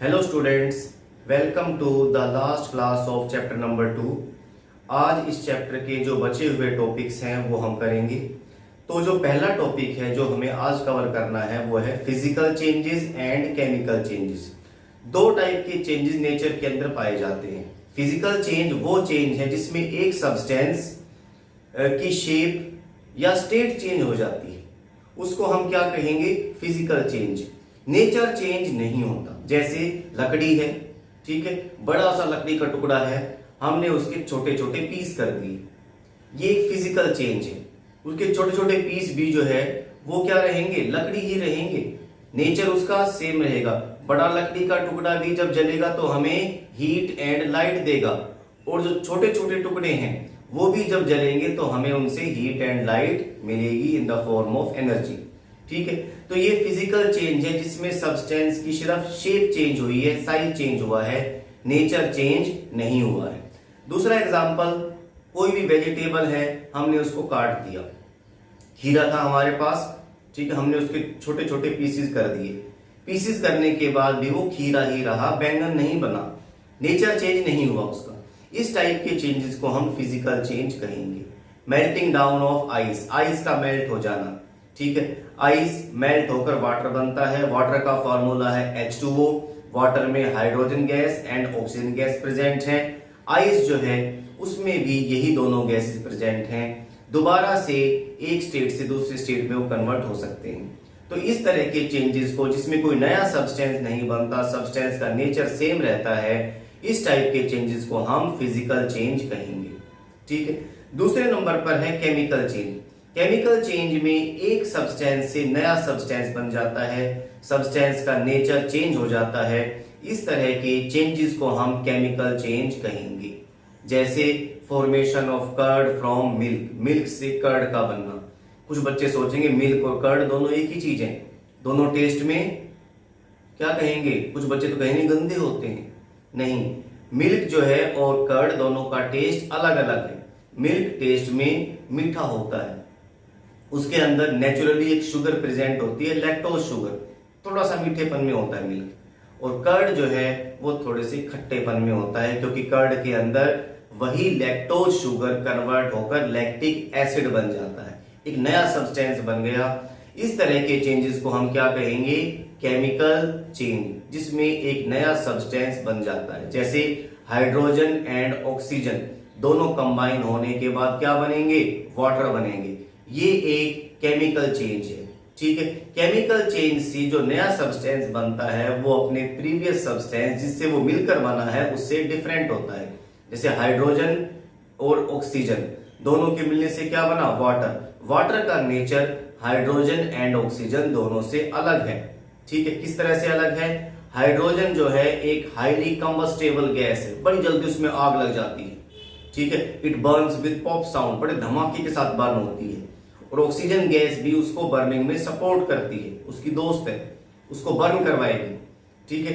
Hello students, welcome to the last class of chapter number 2। आज इस chapter के जो बचे हुए टॉपिक्स हैं वो हम करेंगे। तो जो पहला टॉपिक है जो हमें आज कवर करना है वो है physical changes and chemical changes. दो टाइप के चेंजेस नेचर के अंदर पाए जाते हैं। फिजिकल चेंज वो चेंज है जिसमें एक सब्सटेंस की शेप या स्टेट चेंज हो जाती है, उसको हम क्या कहेंगे? Physical change. नेचर चेंज नहीं होता। जैसे लकड़ी है, ठीक है, बड़ा सा लकड़ी का टुकड़ा है, हमने उसके छोटे छोटे पीस कर दिए, ये एक फिजिकल चेंज है। उसके छोटे छोटे पीस भी जो है वो क्या रहेंगे? लकड़ी ही रहेंगे। नेचर उसका सेम रहेगा। बड़ा लकड़ी का टुकड़ा भी जब जलेगा तो हमें हीट एंड लाइट देगा, और जो छोटे छोटे टुकड़े हैं वो भी जब जलेंगे तो हमें उनसे हीट एंड लाइट मिलेगी in the form of energy. ठीक है, तो ये फिजिकल चेंज है जिसमें सब्सटेंस की सिर्फ शेप चेंज हुई है, साइज चेंज हुआ है, नेचर चेंज नहीं हुआ है। दूसरा एग्जांपल, कोई भी वेजिटेबल है, हमने उसको काट दिया, खीरा था हमारे पास, ठीक है, हमने उसके छोटे छोटे पीसेस कर दिए। पीसेस करने के बाद भी वो खीरा ही रहा, बैंगन नहीं बना, नेचर चेंज नहीं हुआ उसका। इस टाइप के चेंजेस को हम फिजिकल चेंज कहेंगे। Melting down of ice, ice का मेल्ट हो जाना, ठीक है, आइस मेल्ट होकर वाटर बनता है। वाटर का फॉर्मूला है H2O। वाटर में hydrogen gas and oxygen gas present है। आइस जो है उसमें भी यही दोनों गैसेस प्रेजेंट हैं। दोबारा से एक स्टेट से दूसरे स्टेट में वो कन्वर्ट हो सकते हैं। तो इस तरह के चेंजेस को, जिसमें कोई नया सब्सटेंस नहीं बनता, सब्सटेंस का नेचर सेम रहता है, इस टाइप के चेंजेस को हम फिजिकल चेंज कहेंगे। ठीक है, दूसरे नंबर पर है केमिकल चेंज। केमिकल चेंज में एक सब्सटेंस से नया सब्सटेंस बन जाता है, सब्सटेंस का नेचर चेंज हो जाता है। इस तरह के चेंजेस को हम केमिकल चेंज कहेंगे। जैसे formation of curd from milk, milk से कर्ड का बनना। कुछ बच्चे सोचेंगे मिल्क और कर्ड दोनों एक ही चीज है, दोनों टेस्ट में क्या कहेंगे? कुछ बच्चे तो कहेंगे गंदे होते हैं। नहीं, मिल्क जो है और कर्ड दोनों का टेस्ट अलग अलग है। मिल्क टेस्ट में मीठा होता है, उसके अंदर नेचुरली एक शुगर प्रेजेंट होती है, लैक्टोज शुगर, थोड़ा सा मीठेपन में होता है मिल्क। और कर्ड जो है वो थोड़े से खट्टेपन में होता है, क्योंकि कर्ड के अंदर वही लैक्टोज शुगर कन्वर्ट होकर लैक्टिक एसिड बन जाता है, एक नया सब्सटेंस बन गया। इस तरह के चेंजेस को हम क्या कहेंगे? केमिकल चेंज, जिसमें एक नया सब्सटेंस बन जाता है। जैसे हाइड्रोजन एंड ऑक्सीजन दोनों कंबाइन होने के बाद क्या बनेंगे? वाटर बनेंगे। ये एक केमिकल चेंज है। ठीक है, केमिकल चेंज से जो नया सब्सटेंस बनता है वो अपने प्रीवियस सब्सटेंस जिससे वो मिलकर बना है उससे डिफरेंट होता है। जैसे हाइड्रोजन और ऑक्सीजन दोनों के मिलने से क्या बना? वाटर। वाटर का नेचर हाइड्रोजन एंड ऑक्सीजन दोनों से अलग है। ठीक है, किस तरह से अलग है? हाइड्रोजन जो है एक हाईली कंबस्टेबल गैस है, बड़ी जल्दी उसमें आग लग जाती है। ठीक है, it Burns with pop sound, बड़े धमाके के साथ बर्न होती है। और ऑक्सीजन गैस भी उसको बर्निंग में सपोर्ट करती है, उसकी दोस्त है, उसको बर्न करवाएगी। ठीक है,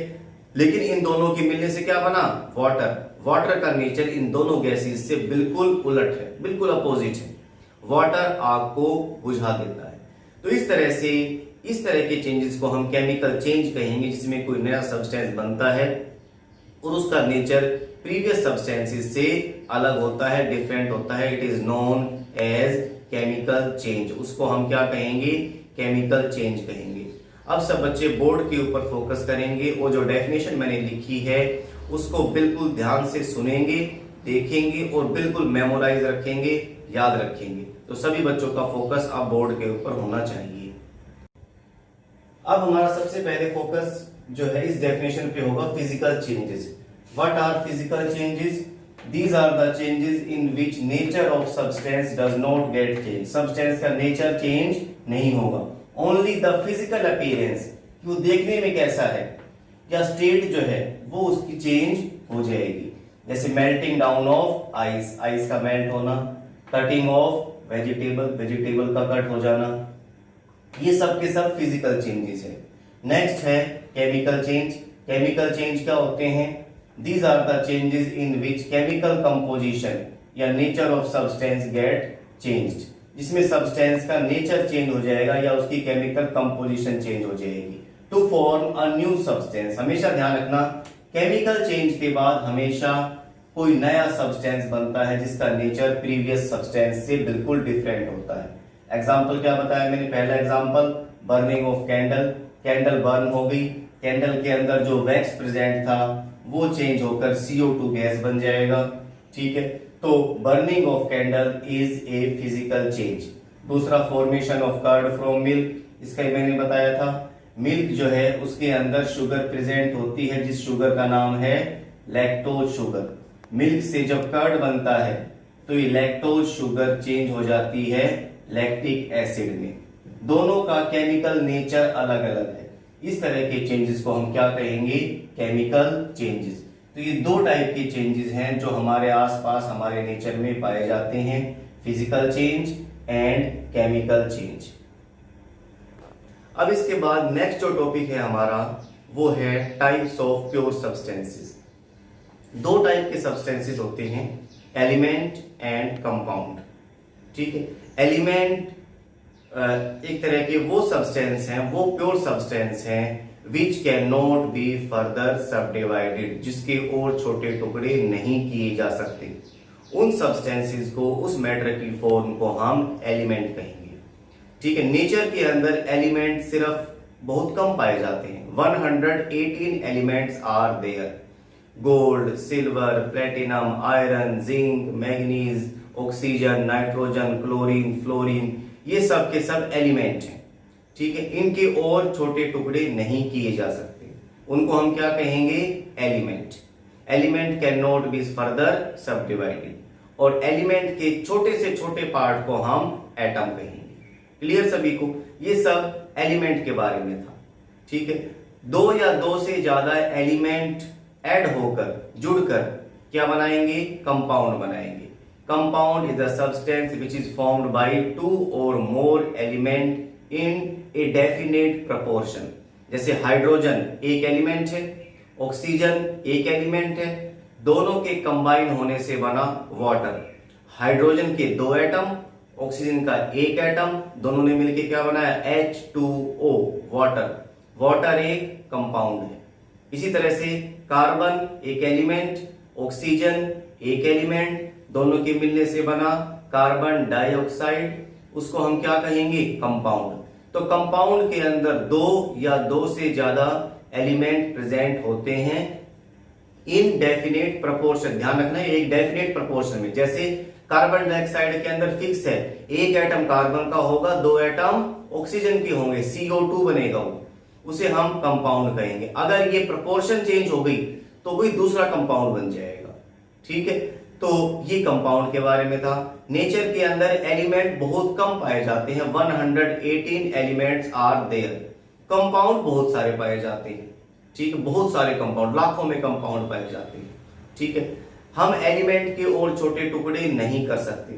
लेकिन इन दोनों के मिलने से क्या बना? वाटर। वाटर का नेचर इन दोनों गैसेस से बिल्कुल उलट है, बिल्कुल अपोजिट है। वाटर आग को बुझा देता है। तो इस तरह के चेंजेस को हम केमिकल चेंज कहेंगे, जिसमें कोई नया सब्सटेंस बनता है और उसका नेचर प्रीवियस सब्सटेंसेस से अलग होता है, डिफरेंट होता है। It is known as chemical change. उसको हम क्या कहेंगे? केमिकल चेंज कहेंगे। अब सब बच्चे बोर्ड के ऊपर फोकस करेंगे और जो डेफिनेशन मैंने लिखी है उसको बिल्कुल ध्यान से सुनेंगे, देखेंगे और बिल्कुल मेमोराइज रखेंगे, याद रखेंगे। तो सभी बच्चों का फोकस अब बोर्ड के ऊपर होना चाहिए। अब हमारा सबसे पहले फोकस जो है इस डेफिनेशन पे होगा, physical changes. What are physical changes? These are the changes in which nature of substance does not get changed. Substance का nature change नहीं होगा, only the physical appearance, कि वो देखने में कैसा है या state जो है वो उसकी change हो जाएगी। जैसे melting down of ice, ice का melt होना, cutting of vegetable, vegetable का cut हो जाना, ये सब के सब physical changes है। Next है chemical change। chemical change क्या होते हैं? These are the changes in which chemical composition या nature of substance get changed, जिसमें substance का nature change हो जाएगा या उसकी chemical composition change हो जाएगी। To form a new substance. हमेशा ध्यान रखना, केमिकल चेंज के बाद हमेशा कोई नया सब्सटेंस बनता है जिसका नेचर प्रीवियस सब्सटेंस से बिल्कुल डिफरेंट होता है। एग्जाम्पल क्या बताया मैंने, पहला example burning of candle, candle burn हो गई, कैंडल के अंदर जो वैक्स प्रेजेंट था वो चेंज होकर CO2 गैस बन जाएगा। ठीक है, तो burning of candle is a physical change. दूसरा formation of curd from milk, इसका मैंने बताया था, मिल्क जो है उसके अंदर शुगर प्रेजेंट होती है जिस शुगर का नाम है लैक्टोज शुगर। मिल्क से जब कर्ड बनता है तो ये लैक्टोज शुगर चेंज हो जाती है लैक्टिक एसिड में। दोनों का केमिकल नेचर अलग अलग है। इस तरह के चेंजेस को हम क्या कहेंगे, केमिकल चेंजेस। तो ये दो टाइप के चेंजेस हैं जो हमारे आसपास हमारे नेचर में पाए जाते हैं, physical change and chemical change. अब इसके बाद नेक्स्ट जो टॉपिक है हमारा वो है टाइप्स ऑफ प्योर सब्सटेंसेस। दो टाइप के सब्सटेंसेस होते हैं, एलिमेंट एंड कंपाउंड। ठीक है, एलिमेंट एक तरह के वो सब्सटेंस हैं, वो प्योर सब्सटेंस हैं which can not be further सब डिवाइडेड, जिसके और छोटे टुकड़े नहीं किए जा सकते। उन सब्सटेंसेस को, उस मैटर की फॉर्म को हम एलिमेंट कहेंगे। ठीक है, नेचर के अंदर एलिमेंट सिर्फ बहुत कम पाए जाते हैं। 118 elements are there, gold, silver, platinum, iron, zinc, manganese, oxygen, nitrogen, chlorine, fluorine, ये सब के सब एलिमेंट हैं। ठीक है, इनके और छोटे टुकड़े नहीं किए जा सकते, उनको हम क्या कहेंगे, element. Element can not be further सब डिवाइडेड, और एलिमेंट के छोटे से छोटे पार्ट को हम एटम कहेंगे। क्लियर सभी को, ये सब एलिमेंट के बारे में था। ठीक है, दो या दो से ज्यादा एलिमेंट ऐड होकर, जुड़कर क्या बनाएंगे, कंपाउंड बनाएंगे। Compound is the substance which is formed by 2 or more element in a definite proportion. जैसे हाइड्रोजन एक एलिमेंट है, ऑक्सीजन एक एलिमेंट है, दोनों के कंबाइन होने से बना वाटर। हाइड्रोजन के 2 एटम, ऑक्सीजन का 1 एटम, दोनों ने मिलकर क्या बनाया, H2O, वाटर। वाटर एक कंपाउंड है। इसी तरह से कार्बन एक एलिमेंट, ऑक्सीजन एक एलिमेंट, दोनों के मिलने से बना कार्बन डाइऑक्साइड, उसको हम क्या कहेंगे, कंपाउंड। तो कंपाउंड के अंदर 2 या 2 से ज्यादा एलिमेंट प्रेजेंट होते हैं इन डेफिनेट प्रोपोर्शन। ध्यान रखना है, एक डेफिनेट प्रोपोर्शन में। जैसे कार्बन डाइऑक्साइड के अंदर फिक्स है, 1 एटम कार्बन का होगा, 2 एटम ऑक्सीजन के होंगे, CO2 बनेगा वो, उसे हम कंपाउंड कहेंगे। अगर ये प्रोपोर्शन चेंज हो गई तो कोई दूसरा कंपाउंड बन जाएगा। ठीक है, तो ये कंपाउंड के बारे में था। नेचर के अंदर एलिमेंट बहुत कम पाए जाते हैं, 118 एलिमेंट्स आर देयर। कंपाउंड बहुत सारे पाए जाते हैं। ठीक है, बहुत सारे कंपाउंड, लाखों में कंपाउंड पाए जाते हैं। ठीक है, हम एलिमेंट के और छोटे टुकड़े नहीं कर सकते।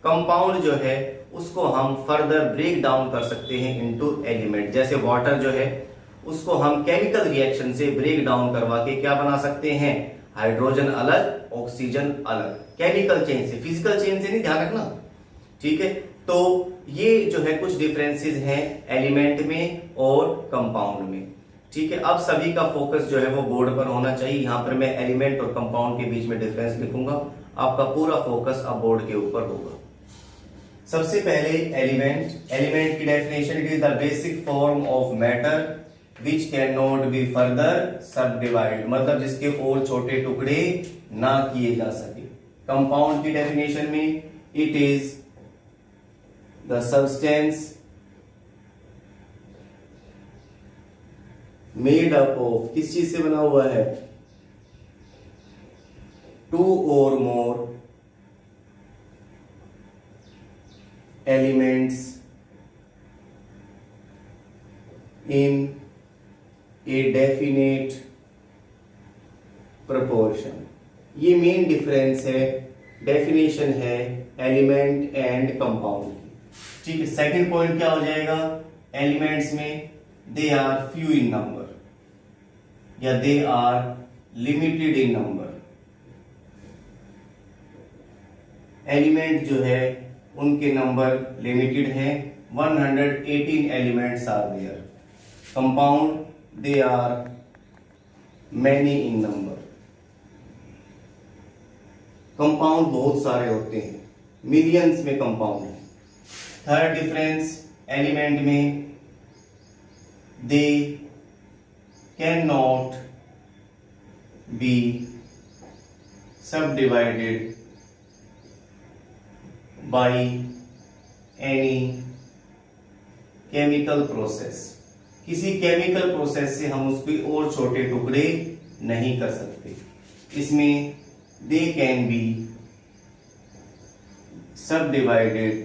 कंपाउंड जो है उसको हम फर्दर ब्रेक डाउन कर सकते हैं इनटू एलिमेंट। जैसे वाटर जो है उसको हम केमिकल रिएक्शन से ब्रेक डाउन करवा के क्या बना सकते हैं, हाइड्रोजन अलग, ऑक्सीजन अलग, केमिकल चेंज से, फिजिकल चेंज से नहीं, ध्यान रखना। ठीक है, तो ये जो है कुछ डिफरेंसेस हैं एलिमेंट में और कंपाउंड में। ठीक है, अब सभी का फोकस जो है वो बोर्ड पर होना चाहिए। यहां पर मैं एलिमेंट और कंपाउंड के बीच में डिफरेंस लिखूंगा, आपका पूरा फोकस अब बोर्ड के ऊपर होगा। सबसे पहले एलिमेंट। एलिमेंट की definition, it is the basic form of matter which can not be further सब डिवाइड, मतलब जिसके और छोटे टुकड़े ना किए जा सके। कंपाउंड की डेफिनेशन में, it is the substance made up of, किस चीज से बना हुआ है, 2 or more elements in a definite proportion. ये मेन डिफरेंस है, डेफिनेशन है एलिमेंट एंड कंपाउंड की। ठीक है, सेकंड पॉइंट क्या हो जाएगा, एलिमेंट्स में they are few in number या they are limited in number. Element जो है उनके नंबर लिमिटेड है, 118 elements are there. Compound they are many in number. Compound बहुत सारे होते हैं, मिलियंस में कंपाउंड है। थर्ड डिफरेंस, एलिमेंट में दे कैन नॉट बी सब divided by any chemical process. किसी केमिकल प्रोसेस से हम उसके और छोटे टुकड़े नहीं कर सकते। इसमें दे कैन बी सब divided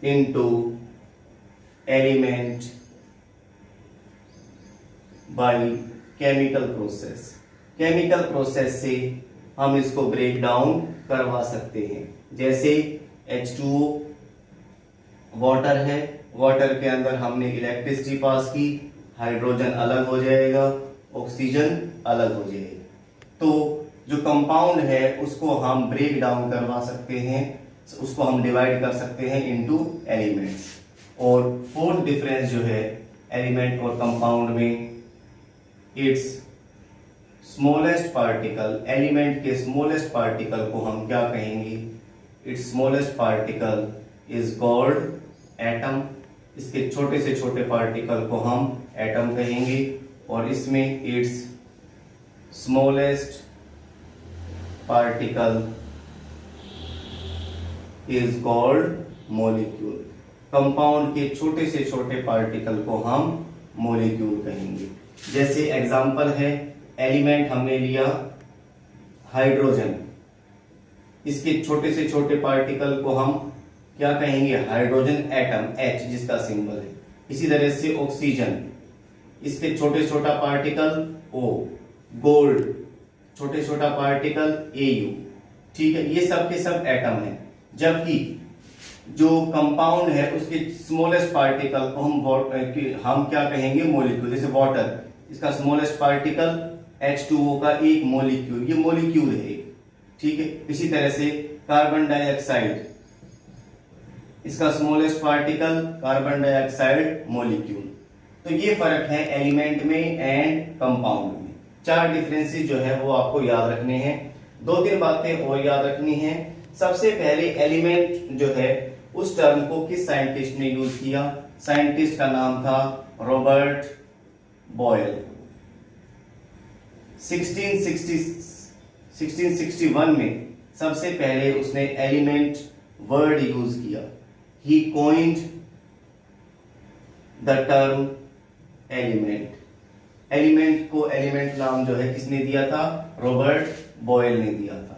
into element by chemical process। Chemical process से हम इसको ब्रेक डाउन करवा सकते हैं। जैसे H2O वाटर है, वाटर के अंदर हमने इलेक्ट्रिसिटी पास की, हाइड्रोजन अलग हो जाएगा, ऑक्सीजन अलग हो जाएगा। तो जो कंपाउंड है उसको हम ब्रेक डाउन करवा सकते हैं, उसको हम डिवाइड कर सकते हैं इनटू एलिमेंट्स। और फोर्थ डिफरेंस जो है एलिमेंट और कंपाउंड में, इट्स स्मॉलेस्ट पार्टिकल, एलिमेंट के स्मॉलेस्ट पार्टिकल को हम क्या कहेंगे? It's smallest particle is called atom. इसके छोटे से छोटे पार्टिकल को हम एटम कहेंगे। और इसमें it's smallest particle is called molecule. Compound के छोटे से छोटे पार्टिकल को हम मॉलिक्यूल कहेंगे। जैसे एग्जांपल है, एलिमेंट हमने लिया हाइड्रोजन, इसके छोटे से छोटे पार्टिकल को हम क्या कहेंगे? हाइड्रोजन एटम, H जिसका सिंबल है। इसी तरह से ऑक्सीजन, इसके छोटे छोटा पार्टिकल O, गोल्ड छोटे छोटा पार्टिकल Au। ठीक है, ये सब के सब एटम है। जबकि जो कंपाउंड है उसके स्मॉलेस्ट पार्टिकल को हम क्या कहेंगे? मॉलिक्यूल। जैसे वाटर, इसका स्मॉलेस्ट पार्टिकल H2O का एक मॉलिक्यूल, ये मॉलिक्यूल है। ठीक है, इसी तरह से कार्बन डाइऑक्साइड, इसका smallest particle carbon dioxide molecule. तो ये फर्क है एलिमेंट में एंड कंपाउंड में। चार डिफरेंसेस जो है वो आपको याद रखने हैं। दो तीन बातें और याद रखनी है। सबसे पहले एलिमेंट जो है उस टर्म को किस साइंटिस्ट ने यूज किया? साइंटिस्ट का नाम था रॉबर्ट बॉयल। 1661 में सबसे पहले उसने एलिमेंट वर्ड यूज किया। He coined the term element. Element को एलिमेंट नाम जो है किसने दिया था? रॉबर्ट बॉयल ने दिया था।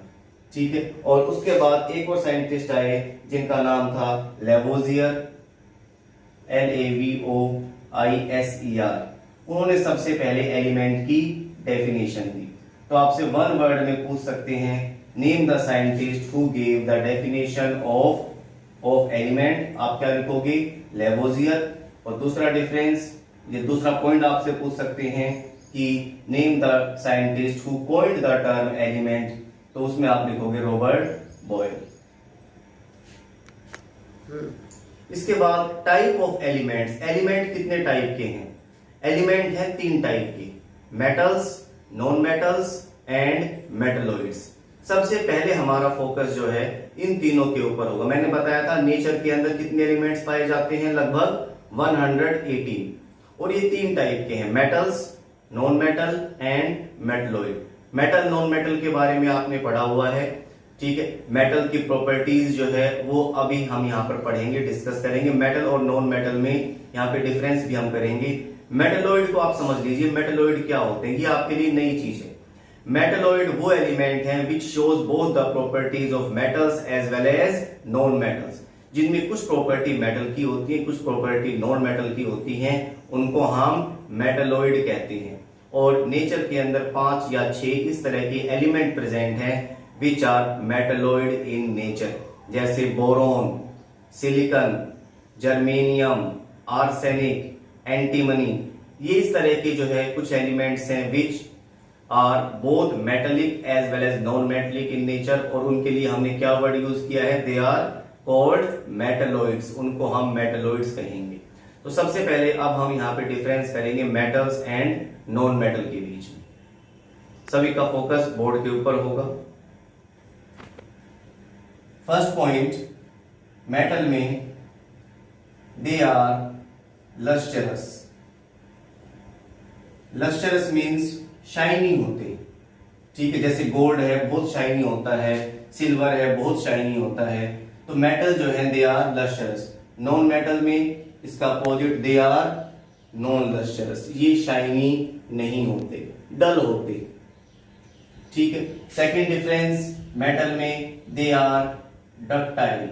ठीक है, और उसके बाद एक और साइंटिस्ट आए जिनका नाम था लेवोजियर, LAVOISER। उन्होंने सबसे पहले एलिमेंट की डेफिनेशन दी। तो आपसे वन वर्ड में पूछ सकते हैं, name the scientist who gave the definition of element. आप क्या लिखोगे? लेवोजियर। और दूसरा डिफरेंस, ये दूसरा पॉइंट आपसे पूछ सकते हैं कि name the scientist who coined the term element, तो उसमें आप लिखोगे रॉबर्ट बॉयल। इसके बाद टाइप ऑफ एलिमेंट्स। एलिमेंट कितने टाइप के हैं? एलिमेंट है तीन टाइप के, metals, non metals and metalloids. सबसे पहले हमारा फोकस जो है इन तीनों के ऊपर होगा। मैंने बताया था नेचर के अंदर कितने एलिमेंट्स पाए जाते हैं? लगभग 118। और ये तीन टाइप के हैं, metals, non metal and metalloid. Metal non metal के बारे में आपने पढ़ा हुआ है। ठीक है, मेटल की प्रॉपर्टीज जो है वो अभी हम यहाँ पर पढ़ेंगे, डिस्कस करेंगे। मेटल और नॉन मेटल में यहाँ पे डिफरेंस भी हम करेंगे। मेटलॉइड को आप समझ लीजिए, मेटलॉइड क्या होते हैं, ये आपके लिए नई चीज है। मेटलॉइड वो एलिमेंट हैं which shows both the properties of metals as well as non metals. जिनमें कुछ प्रॉपर्टी मेटल की होती है, कुछ प्रॉपर्टी नॉन मेटल की होती हैं, उनको हम मेटलॉइड कहते हैं। और नेचर के अंदर 5 या 6 इस तरह के एलिमेंट प्रेजेंट हैं which are metalloid in nature, जैसे boron, silicon, germanium, arsenic, antimony. ये इस तरह के जो है कुछ एलिमेंट्स हैं which are both metallic as well as non metallic in nature. और उनके लिए हमने क्या वर्ड यूज किया है? They are called metalloids. उनको हम मेटलॉइड्स कहेंगे। तो सबसे पहले अब हम यहाँ पे डिफरेंस करेंगे मेटल्स एंड नॉन मेटल के बीच में। सभी का फोकस बोर्ड के ऊपर होगा। फर्स्ट पॉइंट, मेटल में they are lustrous. Lustrous means shining होते, ठीक है। जैसे गोल्ड है बहुत शाइनी होता है, सिल्वर है बहुत शाइनी होता है। तो मेटल जो है they are lustrous. Non metal में इसका opposite they are non lustrous, ये शाइनी नहीं होते, डल होते, ठीक है। सेकेंड डिफरेंस, मेटल में दे आर डक्टाइल।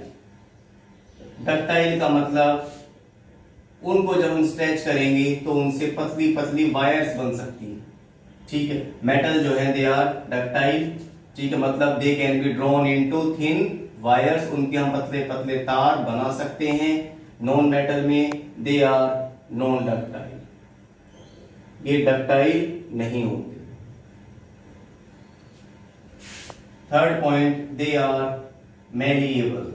डक्टाइल का मतलब उनको जब हम स्ट्रेच करेंगे तो उनसे पतली पतली वायर्स बन सकती है, ठीक है। मेटल जो है दे आर डक्टाइल, ठीक है, मतलब they can be drawn into thin wires, उनके हम पतले पतले तार बना सकते हैं। नॉन मेटल में दे आर नॉन डक्टाइल, ये डक्टाइल नहीं होते। Third point, they are malleable.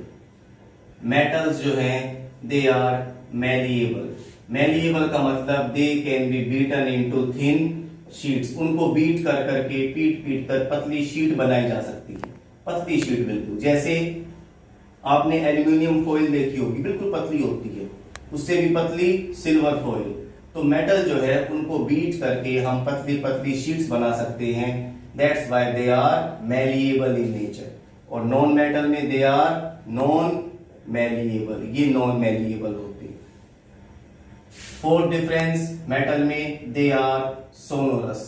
Metals जो हैं दे आर मैलिएबल। मैलिएबल का मतलब they can be beaten into thin sheets, उनको बीट कर करके पीट पीट कर पतली शीट बनाई जा सकती है, पतली शीट बिल्कुल। जैसे आपने एल्यूमिनियम फॉइल देखी होगी, बिल्कुल पतली होती है, उससे भी पतली सिल्वर फॉइल। तो मेटल जो है उनको बीट करके हम पतली पतली शीट्स बना सकते हैं, that's why they are malleable in nature. और नॉन मेटल में दे आर नॉन मैलिएबल, ये नॉन मैलिएबल होते हैं। फोर्थ डिफरेंस, मेटल में दे आर सोनोरस।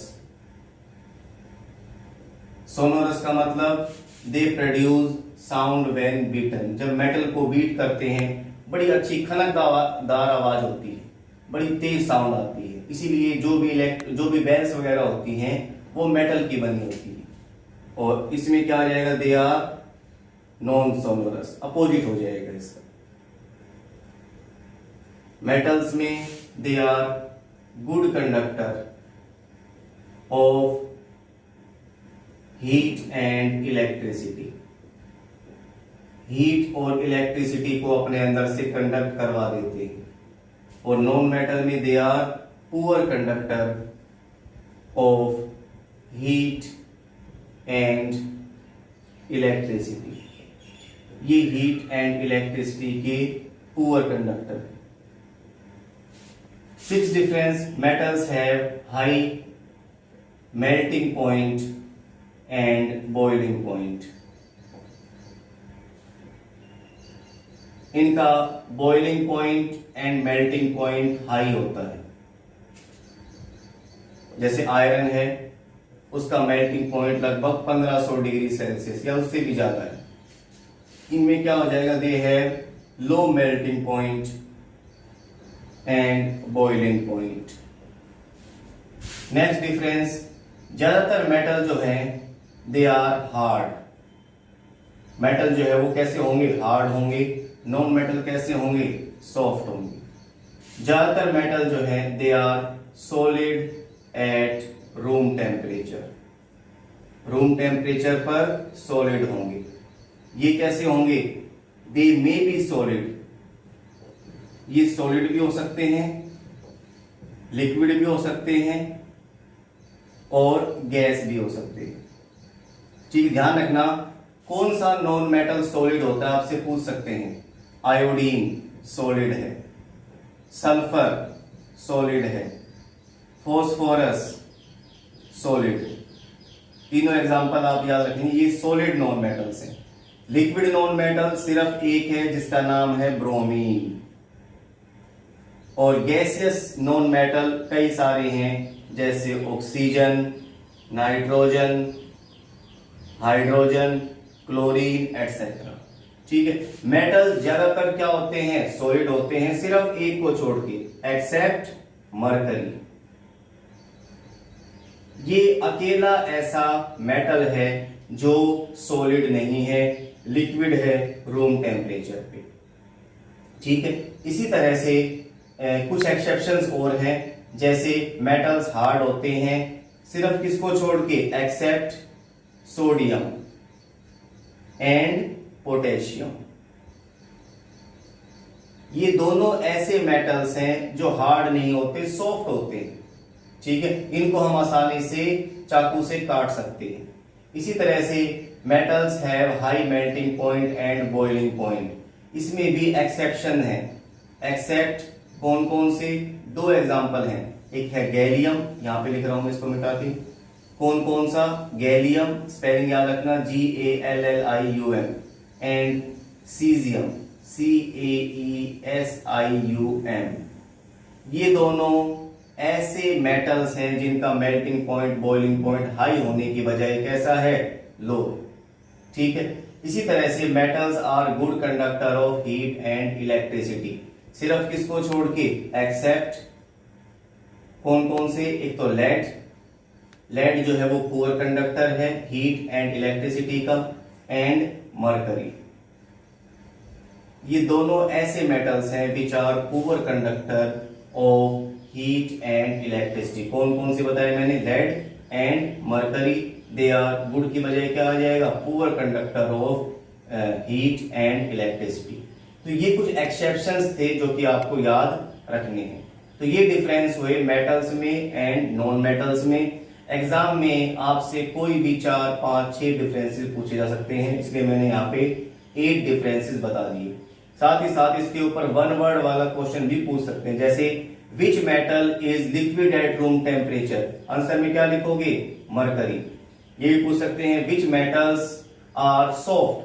सोनोरस का मतलब they produce sound when beaten. जब मेटल को बीट करते हैं बड़ी अच्छी खनकदार आवाज होती है, बड़ी तेज साउंड आती है, इसीलिए जो भी बेल्स वगैरह होती हैं वो मेटल की बनी होती है। और इसमें क्या आ जाएगा, they are non sonorous, opposite हो जाएगा इसका। मेटल्स में they are good conductor of heat and electricity. Heat और इलेक्ट्रिसिटी को अपने अंदर से कंडक्ट करवा देते हैं। और नॉन मेटल में they are poor conductor of heat and electricity. ये हीट एंड इलेक्ट्रिसिटी के पुअर कंडक्टर है। Six difference, metals have high melting point and boiling point. इनका boiling point and melting point high होता है। जैसे iron है, उसका मेल्टिंग पॉइंट लगभग 1500 डिग्री सेल्सियस या उससे भी ज्यादा है। इनमें क्या हो जाएगा, they have low melting point and boiling point. Next difference, ज्यादातर मेटल जो है दे आर हार्ड। मेटल जो है वो कैसे होंगे, हार्ड होंगे। नॉन मेटल कैसे होंगे, सॉफ्ट होंगे। ज्यादातर मेटल जो है they are solid at room temperature. Room temperature पर सॉलिड होंगे। ये कैसे होंगे, दे मे बी सॉलिड, ये सॉलिड भी हो सकते हैं, लिक्विड भी हो सकते हैं और गैस भी हो सकते हैं। ठीक, ध्यान रखना कौन सा नॉन मेटल सॉलिड होता है, आपसे पूछ सकते हैं। आयोडीन सॉलिड है, सल्फर सॉलिड है, फॉस्फोरस सॉलिड। तीनों एग्जांपल आप याद रखेंगे, ये सॉलिड नॉन मेटल्स हैं। लिक्विड नॉन मेटल सिर्फ एक है जिसका नाम है ब्रोमीन। और गैसियस नॉन मेटल कई सारे हैं, जैसे oxygen, nitrogen, hydrogen, chlorine etcetera. ठीक है, मेटल ज्यादातर क्या होते हैं, सॉलिड होते हैं, सिर्फ एक को छोड़ के, एक्सेप्ट मरकरी। ये अकेला ऐसा मेटल है जो सॉलिड नहीं है, लिक्विड है रूम टेम्परेचर पे। ठीक है, इसी तरह से कुछ एक्सेप्शंस और हैं, जैसे मेटल्स हार्ड होते हैं सिर्फ किसको छोड़ के, एक्सेप्ट सोडियम एंड पोटेशियम। ये दोनों ऐसे मेटल्स हैं जो हार्ड नहीं होते, सॉफ्ट होते हैं। ठीक है, इनको हम आसानी से चाकू से काट सकते हैं। इसी तरह से metals have high melting point and boiling point, इसमें भी एक्सेप्शन है। एक्सेप्ट कौन कौन से? दो एग्जांपल हैं, एक है गैलियम, यहां पे लिख रहा हूं मैं इसको मिटा के। कौन कौन सा? गैलियम, स्पेलिंग याद रखना GALLIUM, एंड सीजियम CAESIUM। ये दोनों ऐसे मेटल्स हैं जिनका melting point, boiling point high होने की बजाय कैसा है? लो। ठीक है, इसी तरह से metals are good conductor of heat and electricity, सिर्फ किसको छोड़ के? एक्सेप्ट कौन कौन से? एक तो लेड, लेड जो है वो पुअर कंडक्टर है हीट एंड इलेक्ट्रिसिटी का, एंड मरकरी। ये दोनों ऐसे मेटल्स हैं which are poor conductor of heat and electricity. कौन कौन से बताए मैंने? Lead and mercury, they are good की बजाय क्या आ जाएगा? Poor conductor of heat and electricity. तो ये कुछ एक्सेप्शंस थे जो कि आपको याद रखने हैं। तो ये डिफरेंस हुए मेटल्स में एंड नॉन मेटल्स में। एग्जाम में आपसे कोई भी 4, 5, 6 डिफरेंसेस पूछे जा सकते हैं, इसलिए मैंने यहाँ पे 8 डिफरेंसेस बता दिए। साथ ही साथ इसके ऊपर वन वर्ड वाला क्वेश्चन भी पूछ सकते हैं, जैसे which metal is liquid at room temperature, answer में क्या लिखोगे? मरकरी। ये भी पूछ सकते हैं विच मेटल्स आर सॉफ्ट,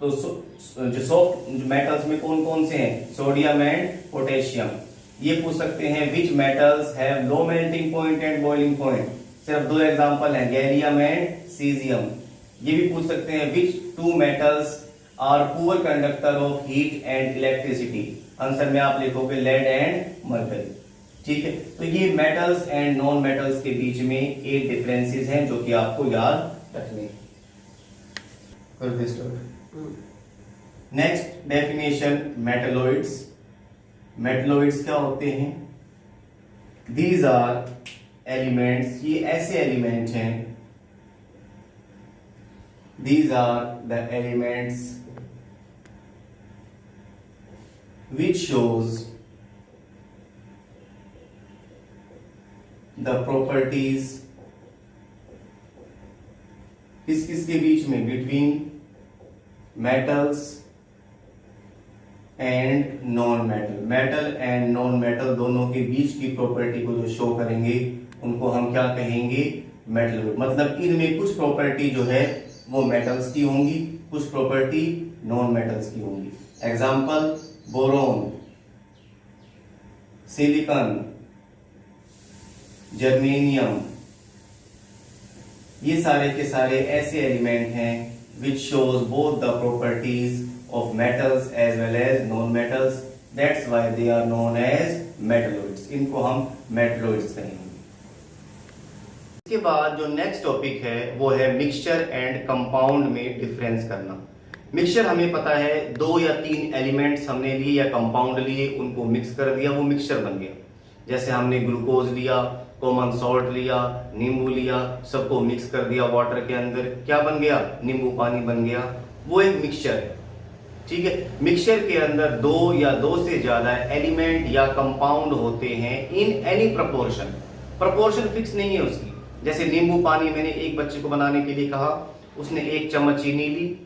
तो जो सॉफ्ट मेटल्स में कौन कौन से हैं? Sodium and potassium. ये पूछ सकते हैं which metals have low melting point and boiling point, सिर्फ दो एग्जांपल हैं, गैलियम एंड सीजियम। ये भी पूछ सकते हैं which two metals are poor conductor of heat and electricity, answer में आप लिखोगे लेड एंड मरकरी। ठीक है, तो ये मेटल्स एंड नॉन मेटल्स के बीच में 8 डिफरेंसेस हैं जो कि आपको याद रखने हैं। Next definition, metalloids. मेटलॉइड्स क्या होते हैं? दीज आर एलिमेंट्स, ये ऐसे एलिमेंट हैं, these are the elements which shows the properties, किसके बीच में? Between metals and non metal. Metal and non metal दोनों के बीच की प्रॉपर्टी को जो शो करेंगे उनको हम क्या कहेंगे? मेटलॉइड। मतलब इनमें कुछ प्रॉपर्टी जो है वो मेटल्स की होंगी, कुछ प्रॉपर्टी नॉन मेटल्स की होंगी। एग्जाम्पल, बोरोन, सिलिकॉन, जर्मेनियम, ये सारे के सारे ऐसे एलिमेंट हैं which shows both the properties of metals as well as non-metals, that's why they are known as metalloids। इनको हम metalloids कहेंगे। इसके बाद जो नेक्स्ट टॉपिक है वो है मिक्सचर एंड कंपाउंड में डिफरेंस करना। मिक्सचर हमें पता है 2 या 3 एलिमेंट्स हमने लिए या कंपाउंड लिए, उनको मिक्स कर दिया, वो मिक्सचर बन गया। जैसे हमने ग्लूकोज लिया, कॉमन सॉल्ट लिया, नींबू लिया, सबको मिक्स कर दिया वाटर के अंदर, क्या बन गया? नींबू पानी बन गया, वो एक मिक्सचर है। ठीक है, मिक्सचर के अंदर 2 या 2 से ज्यादा एलिमेंट या कंपाउंड होते हैं in any proportion. Proportion fix नहीं है उसकी। जैसे नींबू पानी मैंने एक बच्चे को बनाने के लिए कहा, उसने 1 चम्मच चीनी ली,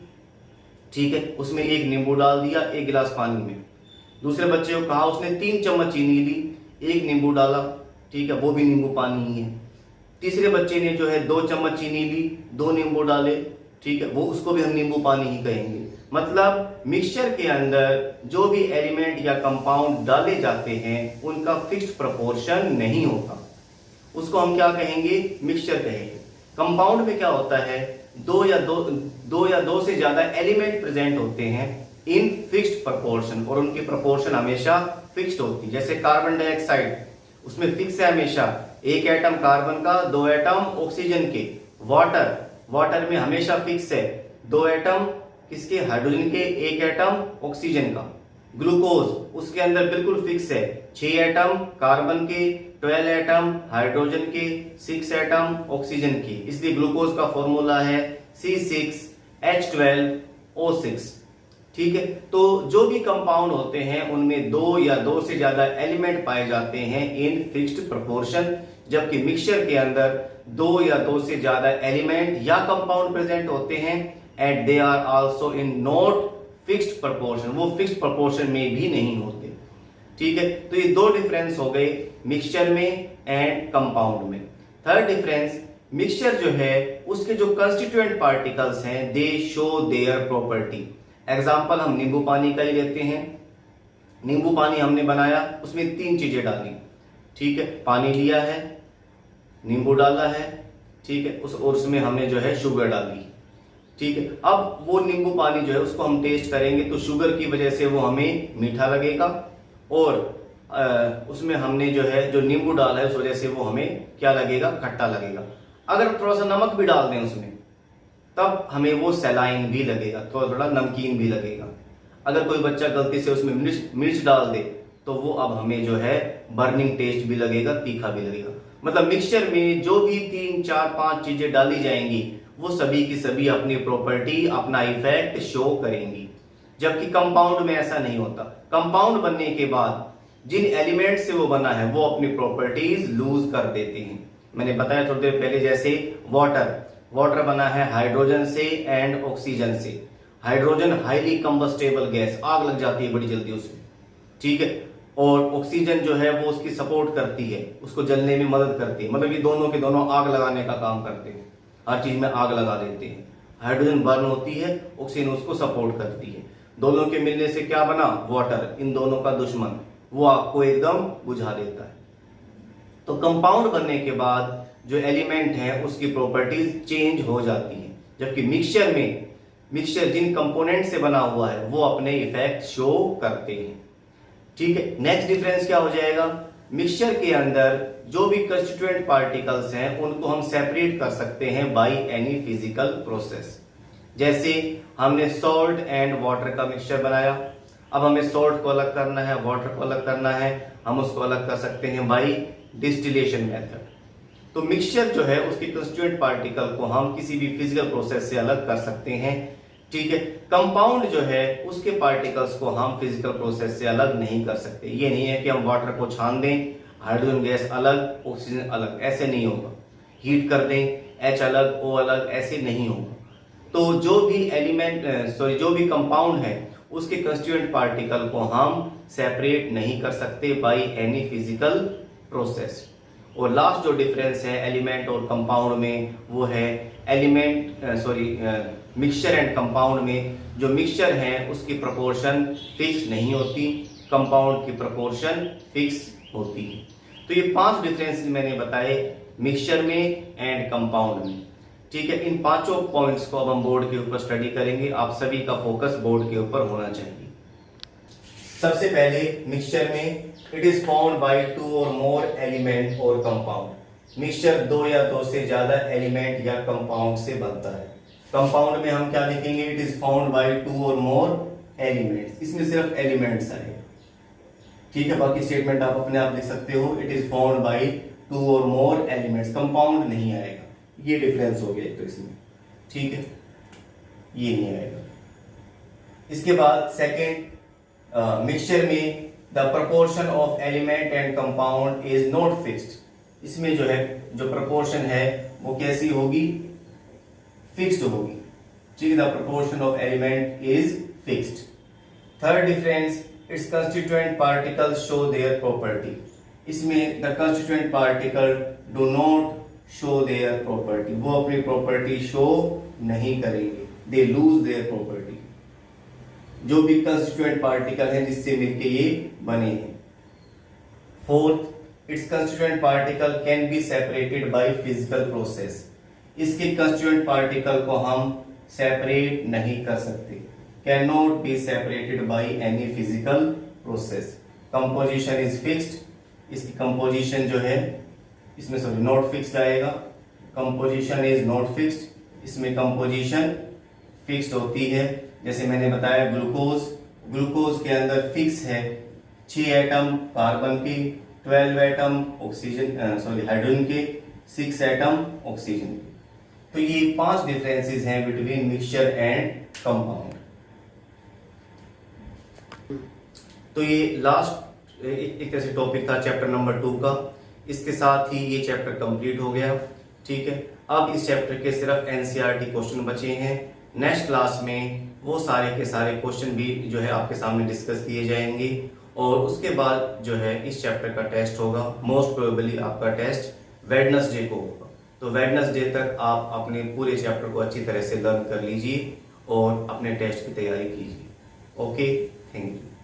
ठीक है, उसमें 1 नींबू डाल दिया 1 गिलास पानी में। दूसरे बच्चे को कहा, उसने 3 चम्मच चीनी ली, 1 नींबू डाला, ठीक है, वो भी नींबू पानी ही है। तीसरे बच्चे ने जो है 2 चम्मच चीनी ली, 2 नींबू डाले, ठीक है, वो उसको भी हम नींबू पानी ही कहेंगे। मतलब मिक्सचर के अंदर जो भी एलिमेंट या कंपाउंड डाले जाते हैं उनका फिक्स्ड प्रोपोर्शन नहीं होता, उसको हम क्या कहेंगे? मिक्सचर कहेंगे। कंपाउंड में क्या होता है? 2 या 2 से ज्यादा एलिमेंट प्रेजेंट होते हैं इन फिक्स्ड प्रोपोर्शन, और उनकी प्रोपोर्शन हमेशा फिक्स्ड होती है। जैसे कार्बन डाइऑक्साइड, उसमें फिक्स है हमेशा 1 एटम कार्बन का, 2 एटम ऑक्सीजन के। वाटर में हमेशा फिक्स है 2 एटम किसके? हाइड्रोजन के, 1 एटम ऑक्सीजन का। ग्लूकोज, उसके अंदर बिल्कुल फिक्स है 6 एटम कार्बन के, 12 एटम हाइड्रोजन के, 6 एटम ऑक्सीजन के। इसलिए ग्लूकोज का फॉर्मूला है C6H12O6। ठीक है, तो जो भी कंपाउंड होते हैं उनमें दो या दो से ज्यादा एलिमेंट पाए जाते हैं इन फिक्स्ड प्रोपोर्शन, जबकि मिक्सचर के अंदर दो या दो से ज्यादा एलिमेंट या कंपाउंड प्रेजेंट होते हैं and they are also in not fixed proportion, वो फिक्स्ड प्रोपोर्शन में भी नहीं होते। ठीक है, तो ये दो डिफरेंस हो गए मिक्सचर में एंड कंपाउंड में। थर्ड डिफरेंस, मिक्सचर जो है उसके जो कंस्टिट्यूएंट पार्टिकल्स हैं दे शो देयर प्रॉपर्टी। एग्जाम्पल हम नींबू पानी का ही लेते हैं। नींबू पानी हमने बनाया, उसमें तीन चीजें डाली। ठीक है, पानी लिया है, नींबू डाला है, ठीक है, उसमें हमने जो है शुगर डाली। ठीक है, अब वो नींबू पानी जो है उसको हम टेस्ट करेंगे तो शुगर की वजह से वो हमें मीठा लगेगा, और उसमें हमने जो है जो नींबू डाला है उस वजह से वो हमें क्या लगेगा, खट्टा लगेगा। अगर थोड़ा सा नमक भी डाल दें उसमें तब हमें वो सैलाइन भी लगेगा, थोड़ा थोड़ा नमकीन भी लगेगा। अगर कोई बच्चा गलती से उसमें मिर्च डाल दे तो वो अब हमें जो है बर्निंग टेस्ट भी लगेगा, तीखा भी लगेगा। मतलब मिक्सचर में जो भी 3, 4, 5 चीजें डाली जाएंगी वो सभी की सभी अपनी प्रॉपर्टी, अपना इफेक्ट शो करेंगी, जबकि कंपाउंड में ऐसा नहीं होता। कंपाउंड बनने के बाद जिन एलिमेंट से वो बना है वो अपनी प्रॉपर्टीज लूज कर देते हैं। मैंने बताया थोड़ी देर पहले, जैसे वाटर बना है हाइड्रोजन से एंड ऑक्सीजन से। हाइड्रोजन हाईली कंबस्टेबल गैस, आग लग जाती है बड़ी जल्दी उसमें। ठीक है, और ऑक्सीजन जो है वो उसकी सपोर्ट करती है, उसको जलने में मदद करती है। मतलब ये दोनों के दोनों आग लगाने का काम करते हैं, हर चीज में आग लगा देते हैं। हाइड्रोजन बर्न होती है, ऑक्सीजन उसको सपोर्ट करती है। दोनों के मिलने से क्या बना, वाटर। इन दोनों का दुश्मन, वो आग को एकदम बुझा देता है। तो कंपाउंड बनने के बाद जो एलिमेंट है उसकी प्रॉपर्टीज चेंज हो जाती है, जबकि मिक्सचर जिन कंपोनेंट से बना हुआ है वो अपने इफेक्ट शो करते हैं। ठीक है, नेक्स्ट डिफरेंस क्या हो जाएगा, मिक्सचर के अंदर जो भी कंस्टिट्यूएंट पार्टिकल्स हैं उनको हम सेपरेट कर सकते हैं बाय एनी फिजिकल प्रोसेस। जैसे हमने सॉल्ट एंड वाटर का मिक्सचर बनाया, अब हमें सॉल्ट को अलग करना है, वाटर को अलग करना है, हम उसको अलग कर सकते हैं बाय डिस्टिलेशन मेथड। तो मिक्सचर जो है उसके कंस्टिट्यूएंट पार्टिकल को हम किसी भी फिजिकल प्रोसेस से अलग कर सकते हैं। ठीक है, कंपाउंड जो है उसके पार्टिकल्स को हम फिजिकल प्रोसेस से अलग नहीं कर सकते। ये नहीं है कि हम वाटर को छान दें, हाइड्रोजन गैस अलग, ऑक्सीजन अलग, ऐसे नहीं होगा। हीट कर दें, H अलग, O अलग, ऐसे नहीं होगा। तो जो भी कंपाउंड है उसके कंस्टिट्यूएंट पार्टिकल को हम सेपरेट नहीं कर सकते बाय एनी फिजिकल प्रोसेस। और लास्ट जो डिफरेंस है एलिमेंट और कंपाउंड में वो है मिक्सचर एंड कंपाउंड में जो मिक्सचर है उसकी प्रोपोर्शन फिक्स नहीं होती, कंपाउंड की प्रोपोर्शन फिक्स होती है। तो ये 5 डिफरेंस मैंने बताए मिक्सचर में एंड कंपाउंड में। ठीक है, इन पांचों पॉइंट्स को अब हम बोर्ड के ऊपर स्टडी करेंगे। आप सभी का फोकस बोर्ड के ऊपर होना चाहिए। सबसे पहले मिक्सचर में इट इज फाउंड बाय 2 और मोर एलिमेंट और कंपाउंड। मिक्सचर 2 या 2 से ज्यादा एलिमेंट या कंपाउंड से बनता है। कंपाउंड में हम क्या लिखेंगे, इट इज फाउंड बाय 2 और मोर एलिमेंट्स। इसमें सिर्फ एलिमेंट्स आएगा। ठीक है, बाकी स्टेटमेंट आप अपने आप लिख सकते हो, इट इज फाउंड बाय 2 और मोर एलिमेंट्स, कंपाउंड नहीं आएगा। ये डिफरेंस हो गया तो इसमें। ठीक है, ये नहीं आएगा। इसके बाद सेकंड, मिक्सचर में the proportion of element and compound is not fixed. इसमें जो है जो प्रोपोर्शन है वो कैसी होगी, फिक्स्ड होगी। ठीक है, the proportion of element is fixed. Third difference, its constituent particles show their property. इसमें the constituent particle do not show their property, वो अपनी प्रॉपर्टी शो नहीं करेंगे, दे लूज देयर प्रॉपर्टी। जो भी कंस्टिट्यूएंट पार्टिकल है जिससे मिलके ये बने हैं। Fourth, it's constituent particle can be separated by physical process. इसके कंस्टिट्यूएंट पार्टिकल को हम सेपरेट नहीं कर सकते, can not be separated by any physical process. Composition is fixed. इसकी कंपोजिशन जो है इसमें नॉट फिक्स्ड आएगा। कंपोजिशन इज नॉट फिक्स्ड, इसमें कंपोजिशन फिक्स्ड होती है। जैसे मैंने बताया ग्लूकोज के अंदर फिक्स है 6 एटम कार्बन के, 12 एटम हाइड्रोजन के, 6 एटम ऑक्सीजन के। तो ये 5 डिफरेंसेस हैं बिटवीन मिक्सचर एंड कंपाउंड। तो ये लास्ट एक तरह से टॉपिक था चैप्टर नंबर 2 का। इसके साथ ही ये चैप्टर कंप्लीट हो गया। ठीक है, अब इस चैप्टर के सिर्फ एनसीईआरटी क्वेश्चन बचे हैं। नेक्स्ट क्लास में वो सारे के सारे क्वेश्चन भी जो है आपके सामने डिस्कस किए जाएंगे और उसके बाद जो है इस चैप्टर का टेस्ट होगा। मोस्ट प्रोबेबली आपका टेस्ट वेडनेसडे को होगा। तो वेडनेसडे तक आप अपने पूरे चैप्टर को अच्छी तरह से लर्न कर लीजिए और अपने टेस्ट की तैयारी कीजिए। Okay, thank you.